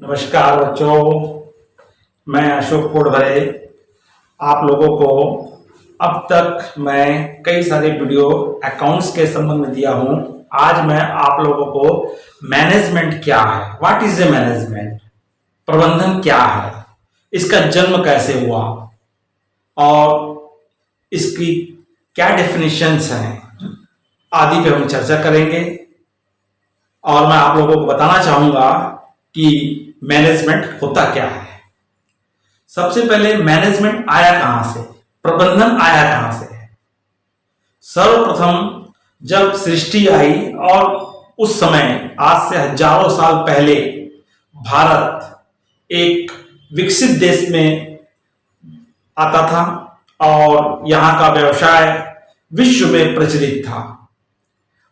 नमस्कार बच्चों, मैं अशोक कोडभरे। आप लोगों को अब तक मैं कई सारे वीडियो अकाउंट्स के संबंध में दिया हूं। आज मैं आप लोगों को मैनेजमेंट क्या है, व्हाट इज ए मैनेजमेंट, प्रबंधन क्या है, इसका जन्म कैसे हुआ और इसकी क्या डेफिनेशंस हैं आदि पे हम चर्चा करेंगे। और मैं आप लोगों को बताना चाहूंगा कि मैनेजमेंट होता क्या है। सबसे पहले मैनेजमेंट आया कहां से, प्रबंधन आया कहां से। सर्वप्रथम जब सृष्टि आई और उस समय आज से हजारों साल पहले भारत एक विकसित देश में आता था और यहां का व्यवसाय विश्व में प्रचलित था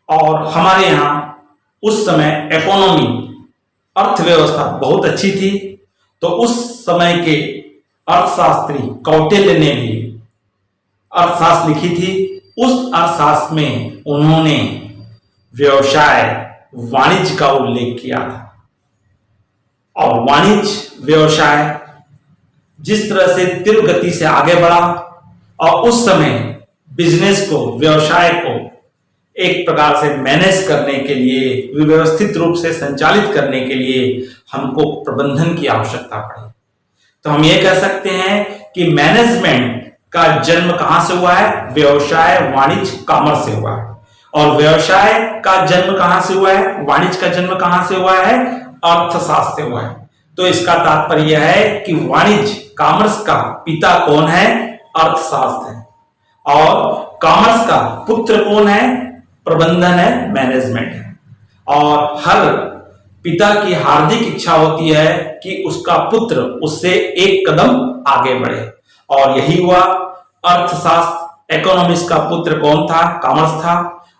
और हमारे यहां उस समय इकोनॉमी, अर्थव्यवस्था बहुत अच्छी थी। तो उस समय के अर्थशास्त्री कौटिल्य ने भी अर्थशास्त्र लिखी थी। उस अर्थशास्त्र में उन्होंने व्यवसाय, वाणिज्य का उल्लेख किया था और वाणिज्य व्यवसाय जिस तरह से तीव्र गति से आगे बढ़ा और उस समय बिजनेस को, व्यवसाय को एक प्रकार से मैनेज करने के लिए, व्यवस्थित रूप से संचालित करने के लिए हमको प्रबंधन की आवश्यकता पड़ी। तो हम ये कह सकते हैं कि मैनेजमेंट का जन्म कहां से हुआ है, व्यवसाय, वाणिज्य, कॉमर्स से हुआ है। और व्यवसाय का जन्म कहां से हुआ है, वाणिज्य का जन्म कहां से हुआ है, अर्थशास्त्र से हुआ है। तो इसका तात्पर्य यह है कि वाणिज्य, कॉमर्स का पिता कौन है, अर्थशास्त्र है, और कॉमर्स का पुत्र कौन है, प्रबंधन है, मैनेजमेंट है। और हर पिता की हार्दिक इच्छा होती है कि उसका पुत्र उससे एक कदम आगे बढ़े और यही हुआ। अर्थशास्त्र, इकोनॉमिक्स का पुत्र कौन था, कॉमर्स था।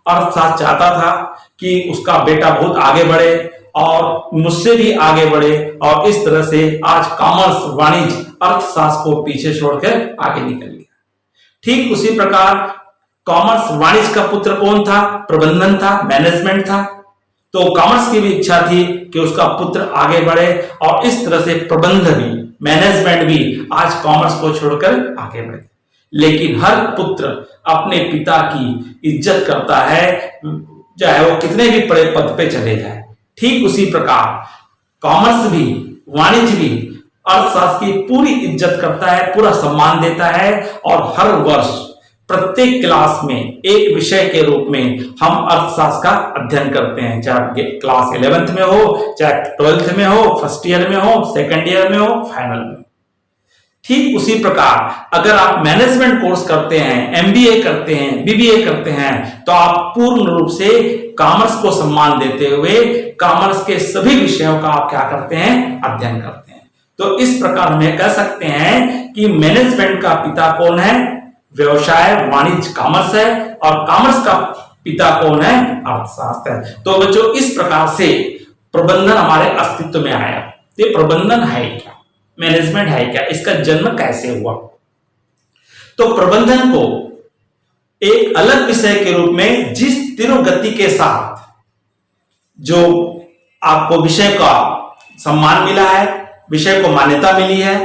अर्थशास्त्र चाहता था कि उसका बेटा बहुत आगे बढ़े और मुझसे भी आगे बढ़े और इस तरह से आज कॉमर्स, वाणिज्य, अर्थशास्त्र को पीछे छोड़कर आगे निकल गया। ठीक उसी प्रकार कॉमर्स, वाणिज्य का पुत्र कौन था, प्रबंधन था, मैनेजमेंट था। तो कॉमर्स की भी इच्छा थी कि उसका पुत्र आगे बढ़े और इस तरह से प्रबंध भी, मैनेजमेंट भी आज कॉमर्स को छोड़कर आगे बढ़े। लेकिन हर पुत्र अपने पिता की इज्जत करता है, चाहे वो कितने भी बड़े पद पे चले जाए। ठीक उसी प्रकार कॉमर्स भी, वाणिज्य भी अर्थशास्त्र की पूरी इज्जत करता है, पूरा सम्मान देता है और हर वर्ष प्रत्येक क्लास में एक विषय के रूप में हम अर्थशास्त्र का अध्ययन करते हैं, चाहे क्लास 11th में हो, चाहे 12th में हो, फर्स्ट ईयर में हो, सेकंड ईयर में हो, फाइनल में। ठीक उसी प्रकार अगर आप मैनेजमेंट कोर्स करते हैं, एमबीए करते हैं, बीबीए करते हैं, तो आप पूर्ण रूप से कॉमर्स को सम्मान देते हुए कॉमर्स के सभी विषयों का आप क्या करते हैं, अध्ययन करते हैं। तो इस प्रकार हम कह सकते हैं कि मैनेजमेंट का पिता कौन है, व्यवसाय, वाणिज्य, कॉमर्स है और कॉमर्स का पिता कौन है, अर्थशास्त्र है। तो बच्चों इस प्रकार से प्रबंधन हमारे अस्तित्व में आया। ये प्रबंधन है क्या, मैनेजमेंट है क्या, इसका जन्म कैसे हुआ। तो प्रबंधन को एक अलग विषय के रूप में जिस तीव्र गति के साथ जो आपको विषय का सम्मान मिला है, विषय को मान्यता मिली है,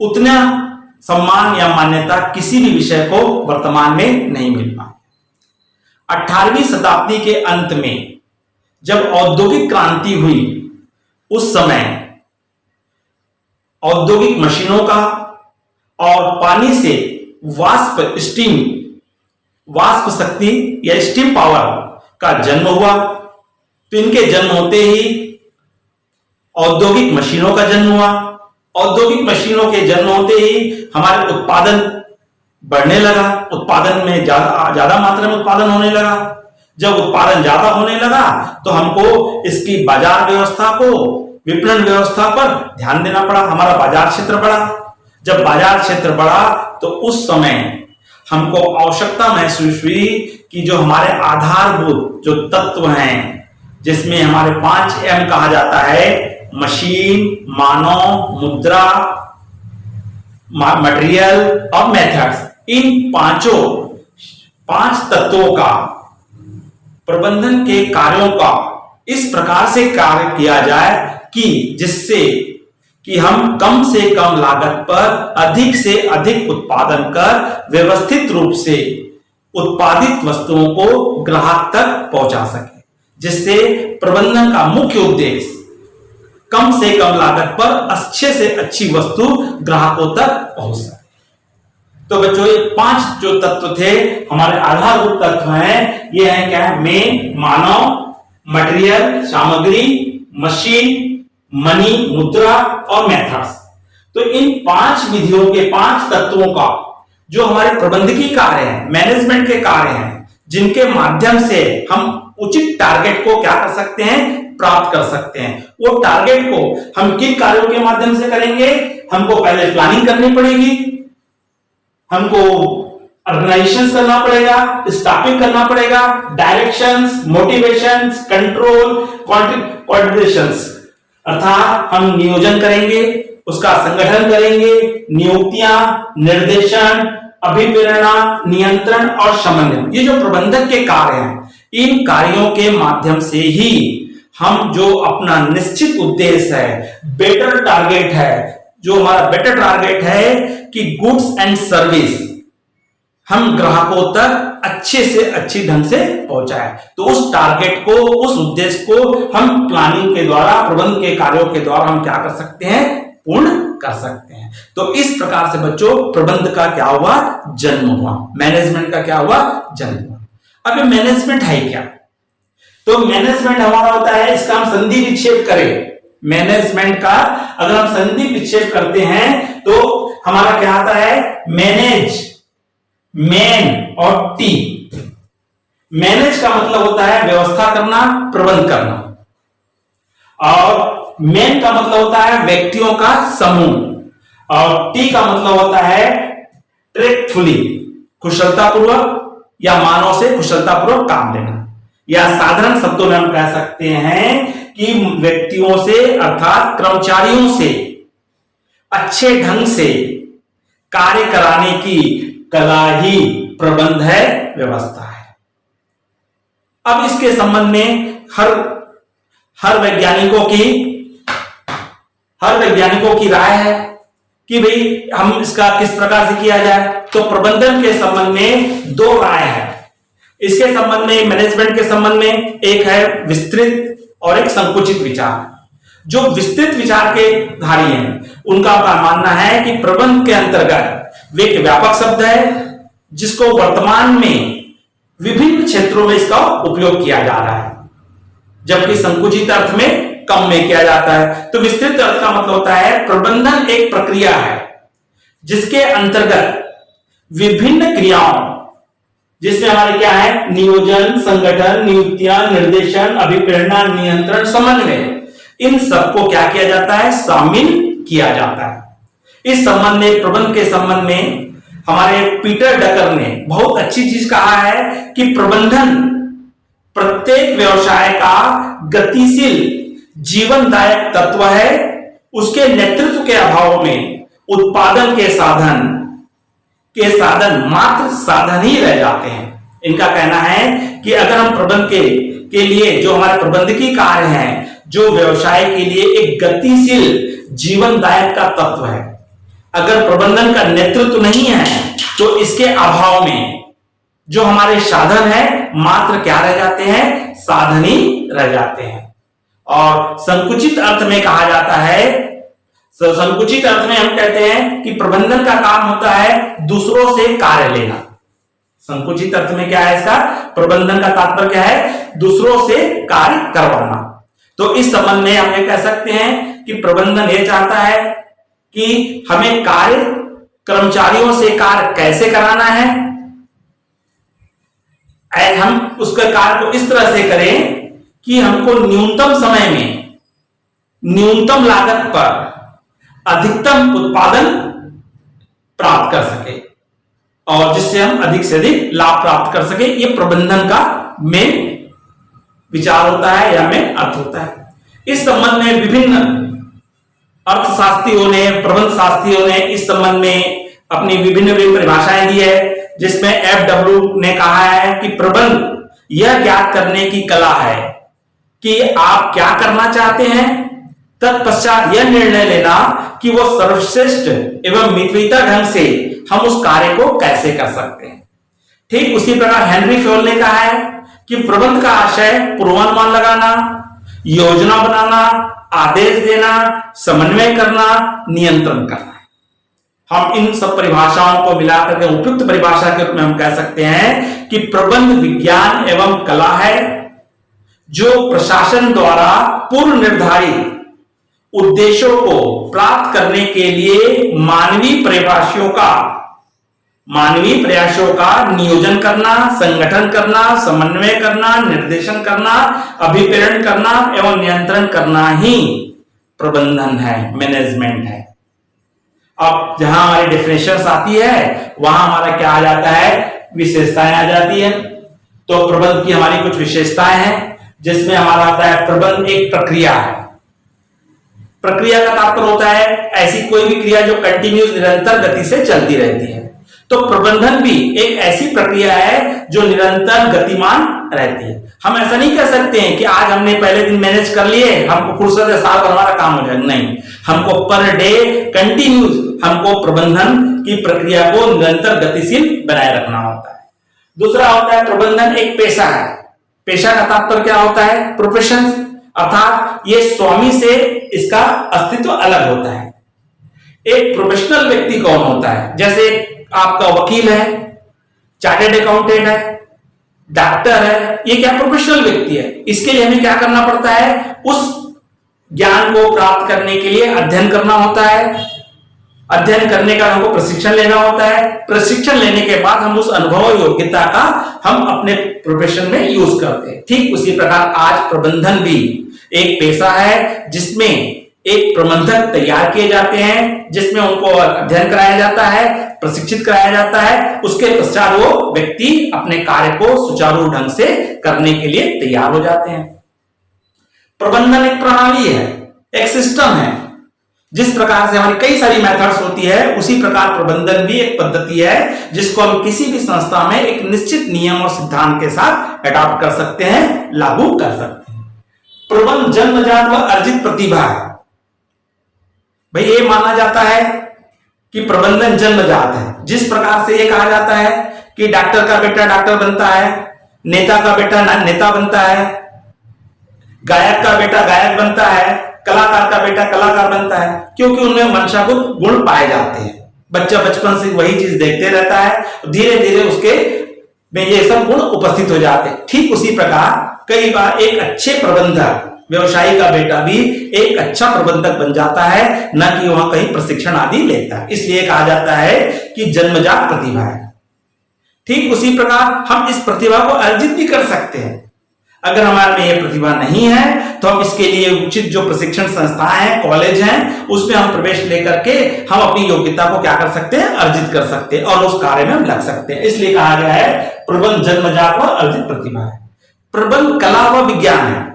उतना सम्मान या मान्यता किसी भी विषय को वर्तमान में नहीं मिल पाई। 18वीं शताब्दी के अंत में जब औद्योगिक क्रांति हुई, उस समय औद्योगिक मशीनों का और पानी से वाष्प, स्टीम, वाष्प शक्ति या स्टीम पावर का जन्म हुआ। तो इनके जन्म होते ही औद्योगिक मशीनों का जन्म हुआ। औद्योगिक मशीनों के जन्म होते ही हमारे उत्पादन बढ़ने लगा, उत्पादन में ज्यादा मात्रा में उत्पादन होने लगा। जब उत्पादन ज्यादा होने लगा तो हमको इसकी बाजार व्यवस्था को, विपणन व्यवस्था पर ध्यान देना पड़ा, हमारा बाजार क्षेत्र बढ़ा। जब बाजार क्षेत्र बढ़ा तो उस समय हमको आवश्यकता महसूस हुई कि जो हमारे आधारभूत जो तत्व हैं, जिसमें हमारे 5M कहा जाता है, मशीन, मानव, मुद्रा, मटेरियल और मेथड्स, इन पांच तत्वों का प्रबंधन के कार्यों का इस प्रकार से कार्य किया जाए कि जिससे कि हम कम से कम लागत पर अधिक से अधिक उत्पादन कर व्यवस्थित रूप से उत्पादित वस्तुओं को ग्राहक तक पहुंचा सके, जिससे प्रबंधन का मुख्य उद्देश्य कम से कम लागत पर अच्छे से अच्छी वस्तु ग्राहकों तक पहुंच सके। तो बच्चों ये 5 जो तत्व थे हमारे आधारभूत तत्व हैं, ये है क्या है? मेन, मानव, मटेरियल, सामग्री, मशीन, मनी, मुद्रा और मेथड्स। तो इन 5 विधियों के 5 तत्वों का जो हमारे प्रबंधकीय कार्य हैं, मैनेजमेंट के कार्य हैं, जिनके माध्यम से हम उचित टारगेट को क्या कर सकते हैं? प्राप्त कर सकते हैं। वो टारगेट को हम किन कार्यों के माध्यम से करेंगे? हमको पहले प्लानिंग करनी पड़ेगी, हमको ऑर्गेनाइजेशन करना पड़ेगा, स्टाफिंग करना पड़ेगा, डायरेक्शंस, मोटिवेशंस, कंट्रोल, कोऑर्डिनेशंस, अर्थात हम नियोजन करेंगे, उसका संगठन करेंगे, नियुक्तियां, निर्देशन, अभिप्रेरणा, नियंत्रण और समन्वय। ये जो प्रबंधक के कार्य हैं, इन कार्यों के माध्यम से ही हम जो अपना निश्चित उद्देश्य है, बेटर टारगेट है, जो हमारा बेटर टारगेट है कि गुड्स एंड सर्विस हम ग्राहकों तक अच्छे से अच्छी ढंग से पहुंचाए, तो उस टारगेट को, उस उद्देश्य को हम प्लानिंग के द्वारा, प्रबंध के कार्यों के द्वारा हम क्या कर सकते हैं? पूर्ण कर सकते हैं। तो इस प्रकार से बच्चों प्रबंध का क्या हुआ? जन्म हुआ। मैनेजमेंट का क्या हुआ? जन्म हुआ। अब ये मैनेजमेंट है क्या? तो मैनेजमेंट हमारा होता है, इसका हम संधि विच्छेद करें, मैनेजमेंट का अगर हम संधि विच्छेद करते हैं तो हमारा क्या आता है? मैनेज, मैन और टी। मैनेज का मतलब होता है व्यवस्था करना, प्रबंध करना, और मैन का मतलब होता है व्यक्तियों का समूह, और टी का मतलब होता है ट्रैक्टफुली, कुशलतापूर्वक या मानव से कुशलतापूर्वक काम लेना, या साधारण शब्दों में हम कह सकते हैं कि व्यक्तियों से अर्थात कर्मचारियों से अच्छे ढंग से कार्य कराने की कला ही प्रबंध है, व्यवस्था है। अब इसके संबंध में हर वैज्ञानिकों की राय है कि भाई हम इसका किस प्रकार से किया जाए। तो प्रबंधन के संबंध में 2 राय है। इसके संबंध में, मैनेजमेंट के संबंध में, एक है विस्तृत और एक संकुचित विचार। जो विस्तृत विचार के धारी हैं, उनका मानना है कि प्रबंध के अंतर्गत एक व्यापक शब्द है जिसको वर्तमान में विभिन्न क्षेत्रों में इसका उपयोग किया जा रहा है, जबकि संकुचित अर्थ में कम में किया जाता है। तो विस्तृत अर्थ का मतलब होता है प्रबंधन एक प्रक्रिया है जिसके अंतर्गत विभिन्न क्रियाओं, जिसमें हमारे क्या है? नियोजन, संगठन, नियुक्तियां, निर्देशन, अभिप्रेरणा, नियंत्रण, समन्वय, इन सबको क्या किया जाता है? शामिल किया जाता है। इस संबंध में, प्रबंध के संबंध में हमारे पीटर डकर ने बहुत अच्छी चीज कहा है कि प्रबंधन प्रत्येक व्यवसाय का गतिशील जीवनदायक तत्व है। उसके नेतृत्व के अभाव में उत्पादन के साधन मात्र साधन ही रह जाते हैं। इनका कहना है कि अगर हम प्रबंध के लिए जो हमारे प्रबंधकीय कार्य हैं, जो व्यवसाय के लिए एक गतिशील जीवनदायक का तत्व है, अगर प्रबंधन का नेतृत्व नहीं है तो इसके अभाव में जो हमारे साधन है मात्र क्या रह जाते हैं? साधन ही रह जाते हैं। और संकुचित अर्थ में कहा जाता है, संकुचित अर्थ में हम कहते हैं कि प्रबंधन का काम होता है दूसरों से कार्य लेना। संकुचित अर्थ में क्या है इसका? प्रबंधन का तात्पर्य क्या है? दूसरों से कार्य करवाना। तो इस संबंध में हम ये कह सकते हैं कि प्रबंधन ये चाहता है कि हमें कार्य, कर्मचारियों से कार्य कैसे कराना है, हम उसके कार्य को इस तरह से करें कि हमको न्यूनतम समय में, न्यूनतम लागत पर अधिकतम उत्पादन प्राप्त कर सके, और जिससे हम अधिक से अधिक लाभ प्राप्त कर सके। ये प्रबंधन का मेन विचार होता है या मेन अर्थ होता है। इस संबंध में विभिन्न अर्थशास्त्रियों ने, प्रबंध शास्त्रियों ने इस संबंध में अपनी विभिन्न परिभाषाएं दी है, जिसमें FW ने कहा है कि प्रबंध यह ज्ञात करने की कला है कि आप क्या करना चाहते हैं तत्पश्चात यह निर्णय लेना कि वो सर्वश्रेष्ठ एवं मितव्ययिता ढंग से हम उस कार्य को कैसे कर सकते हैं। ठीक उसी प्रकार हेनरी फ्योल ने कहा है कि प्रबंध का आशय पूर्वानुमान लगाना, योजना बनाना, आदेश देना, समन्वय करना, नियंत्रण करना है। हम इन सब परिभाषाओं को मिलाकर के उपयुक्त परिभाषा के रूप में हम कह सकते हैं कि प्रबंध विज्ञान एवं कला है जो प्रशासन द्वारा पूर्व निर्धारित उद्देश्यों को प्राप्त करने के लिए मानवीय प्रयासों का नियोजन करना, संगठन करना, समन्वय करना, निर्देशन करना, अभिप्रेरण करना एवं नियंत्रण करना ही प्रबंधन है, मैनेजमेंट है। अब जहां हमारी डेफिनेशंस आती है वहां हमारा क्या आ जाता है, विशेषताएं आ जाती है। तो प्रबंध की हमारी कुछ विशेषताएं हैं जिसमें हमारा आता है प्रबंध एक प्रक्रिया है। प्रक्रिया का तात्पर्य होता है ऐसी कोई भी क्रिया जो कंटिन्यूस निरंतर गति से चलती रहती है। तो प्रबंधन भी एक ऐसी प्रक्रिया है जो निरंतर गतिमान रहती है। हम ऐसा नहीं कह सकते हैं कि आज हमने पहले दिन मैनेज कर लिए, हमको फुर्सत है, साल भर हमारा काम हो जाएगा। नहीं, हमको पर डे कंटिन्यूस हमको प्रबंधन की प्रक्रिया को निरंतर गतिशील बनाए रखना होता है। दूसरा होता है प्रबंधन एक पेशा है। पेशा का तात्पर्य क्या होता है, प्रोफेशन, अर्थात ये स्वामी से इसका अस्तित्व अलग होता है। एक प्रोफेशनल व्यक्ति कौन होता है, जैसे आपका वकील है, चार्टर्ड अकाउंटेंट है, डॉक्टर है, ये क्या प्रोफेशनल व्यक्ति है। इसके लिए हमें क्या करना पड़ता है, उस ज्ञान को प्राप्त करने के लिए अध्ययन करना होता है। अध्ययन करने का हमको प्रशिक्षण लेना होता है। प्रशिक्षण लेने के बाद हम उस अनुभव और योग्यता का हम अपने प्रोफेशन में यूज करते हैं। ठीक उसी प्रकार आज प्रबंधन भी एक पेशा है जिसमें एक प्रबंधक तैयार किए जाते हैं, जिसमें उनको अध्ययन कराया जाता है, प्रशिक्षित कराया जाता है। उसके पश्चात वो व्यक्ति अपने कार्य को सुचारू ढंग से करने के लिए तैयार हो जाते हैं। प्रबंधन एक प्रणाली है, एक सिस्टम है। जिस प्रकार से हमारी कई सारी मेथड्स होती है, उसी प्रकार प्रबंधन भी एक पद्धति है जिसको हम किसी भी संस्था में एक निश्चित नियम और सिद्धांत के साथ अडॉप्ट कर सकते हैं, लागू कर सकते हैं। प्रबंध जन्मजात व अर्जित प्रतिभा है। भाई ये माना जाता है कि प्रबंधन जन्मजात है। जिस प्रकार से ये कहा जाता है कि डॉक्टर का बेटा डॉक्टर बनता है, नेता का बेटा नेता बनता है, गायक का बेटा गायक बनता है, कलाकार का बेटा कलाकार बनता है, क्योंकि उनमें मंशागुण गुण पाए जाते हैं। बच्चा बचपन से वही चीज देखते रहता है, धीरे धीरे उसके में ये सब गुण उपस्थित हो जाते हैं। ठीक उसी प्रकार कई बार एक अच्छे प्रबंधक, व्यवसायी का बेटा भी एक अच्छा प्रबंधक बन जाता है, न कि वहां कहीं प्रशिक्षण आदि लेता है। इसलिए कहा जाता है कि जन्मजात प्रतिभा है। ठीक उसी प्रकार हम इस प्रतिभा को अर्जित भी कर सकते हैं। अगर हमारे में यह प्रतिभा नहीं है तो हम इसके लिए उचित जो प्रशिक्षण संस्थाएं हैं, कॉलेज हैं, उसमें हम प्रवेश लेकर के हम अपनी योग्यता को क्या कर सकते हैं, अर्जित कर सकते हैं और उस कार्य में हम लग सकते हैं। इसलिए कहा गया है प्रबंध जन्मजात व अर्जित प्रतिभा है। प्रबंध कला व विज्ञान है।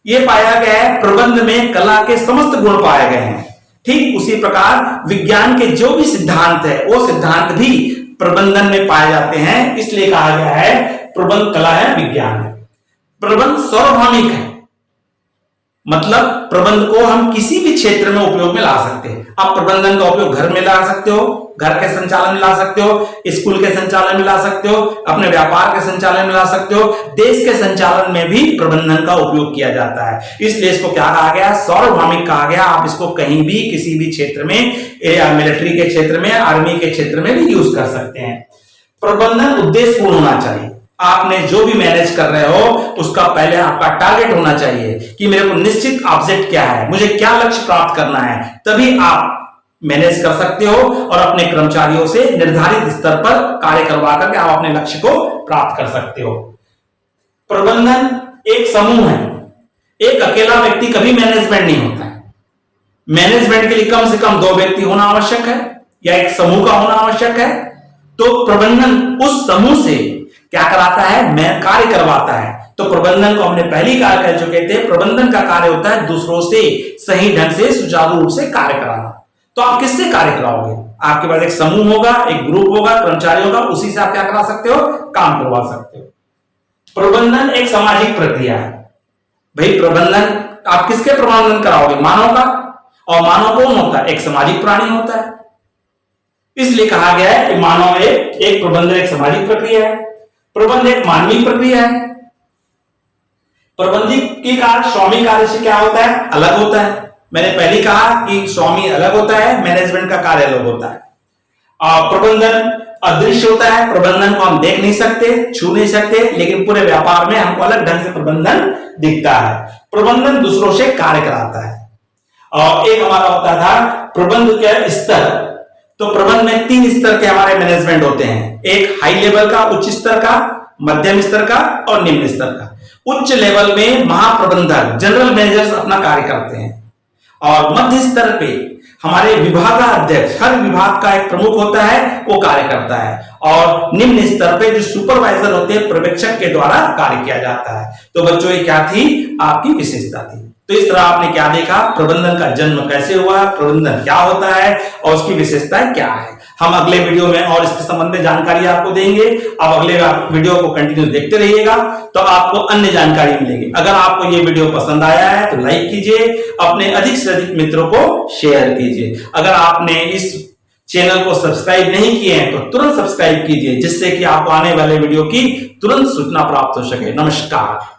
यह पाया गया है प्रबंध में कला के समस्त गुण पाए गए हैं। ठीक उसी प्रकार विज्ञान के जो भी सिद्धांत है वो सिद्धांत भी प्रबंधन में पाए जाते हैं। इसलिए कहा गया है प्रबंध कला है, विज्ञान है। प्रबंध सार्वभौमिक है, मतलब प्रबंध को हम किसी भी क्षेत्र में उपयोग में ला सकते हैं। आप प्रबंधन का उपयोग घर में ला सकते हो, घर के संचालन में ला सकते हो, स्कूल के संचालन में ला सकते हो, अपने व्यापार के संचालन में ला सकते हो, देश के संचालन में भी प्रबंधन का उपयोग किया जाता है। इसलिए इसको क्या कहा गया, सार्वभौमिक कहा गया। आप इसको कहीं भी किसी भी क्षेत्र में, मिलिट्री के क्षेत्र में, आर्मी के क्षेत्र में भी यूज कर सकते हैं। प्रबंधन उद्देश्यपूर्ण होना चाहिए। आपने जो भी मैनेज कर रहे हो उसका पहले आपका टारगेट होना चाहिए कि मेरे को निश्चित ऑब्जेक्ट क्या है, मुझे क्या लक्ष्य प्राप्त करना है, तभी आप मैनेज कर सकते हो और अपने कर्मचारियों से निर्धारित स्तर पर कार्य करवा करके आप अपने लक्ष्य को प्राप्त कर सकते हो। प्रबंधन एक समूह है, एक अकेला व्यक्ति कभी मैनेजमेंट नहीं होता है। मैनेजमेंट के लिए कम से कम 2 व्यक्ति होना आवश्यक है या एक समूह का होना आवश्यक है। तो प्रबंधन उस समूह से क्या कराता है, मैं कार्य करवाता है। तो प्रबंधन को हमने पहली कार्य कर चुके थे, प्रबंधन का कार्य होता है दूसरों से सही ढंग से सुचारू रूप से कार्य कराना। तो आप किससे कार्य कराओगे, आपके पास एक समूह होगा, एक ग्रुप होगा, कर्मचारी होगा, उसी से आप क्या करा सकते हो, काम करवा सकते हो। प्रबंधन एक सामाजिक प्रक्रिया है। भाई प्रबंधन आप किसके प्रबंधन कराओगे? मानव का। और मानव कौन होता है? एक सामाजिक प्राणी होता है। इसलिए कहा गया है कि मानव एक प्रबंधन एक सामाजिक प्रक्रिया है, प्रबंध एक मानवीय प्रक्रिया है। प्रबंधकी कार्य स्वामी कार्य से क्या होता है? अलग होता है। मैंने पहले कहा कि स्वामी अलग होता है, मैनेजमेंट का कार्य अलग होता है। प्रबंधन अदृश्य होता है, प्रबंधन को हम देख नहीं सकते, छू नहीं सकते, लेकिन पूरे व्यापार में हमको अलग ढंग से प्रबंधन दिखता है। प्रबंधन दूसरों से कार्य कराता है। और एक हमारा होता था प्रबंध के स्तर। तो प्रबंध में 3 स्तर के हमारे मैनेजमेंट होते हैं, एक हाई लेवल का, उच्च स्तर का, मध्यम स्तर का और निम्न स्तर का। उच्च लेवल में महाप्रबंधक जनरल मैनेजर्स अपना कार्य करते हैं और मध्य स्तर पे हमारे विभागाध्यक्ष, हर विभाग का एक प्रमुख होता है, वो कार्य करता है। और निम्न स्तर पे जो सुपरवाइजर होते हैं, पर्यवेक्षक के द्वारा कार्य किया जाता है। तो बच्चों ये क्या थी? आपकी विशेषता थी। तो इस तरह आपने क्या देखा? प्रबंधन का जन्म कैसे हुआ, प्रबंधन क्या होता है और उसकी विशेषताएं क्या है। हम अगले वीडियो में और इसके संबंध में जानकारी आपको देंगे। आप अगले वीडियो को कंटिन्यू देखते रहिएगा तो आपको अन्य जानकारी मिलेगी। अगर आपको ये वीडियो पसंद आया है तो लाइक कीजिए, अपने अधिक से अधिक मित्रों को शेयर कीजिए। अगर आपने इस चैनल को सब्सक्राइब नहीं किए हैं तो तुरंत सब्सक्राइब कीजिए, जिससे कि आपको आने वाले वीडियो की तुरंत सूचना प्राप्त हो सके। नमस्कार।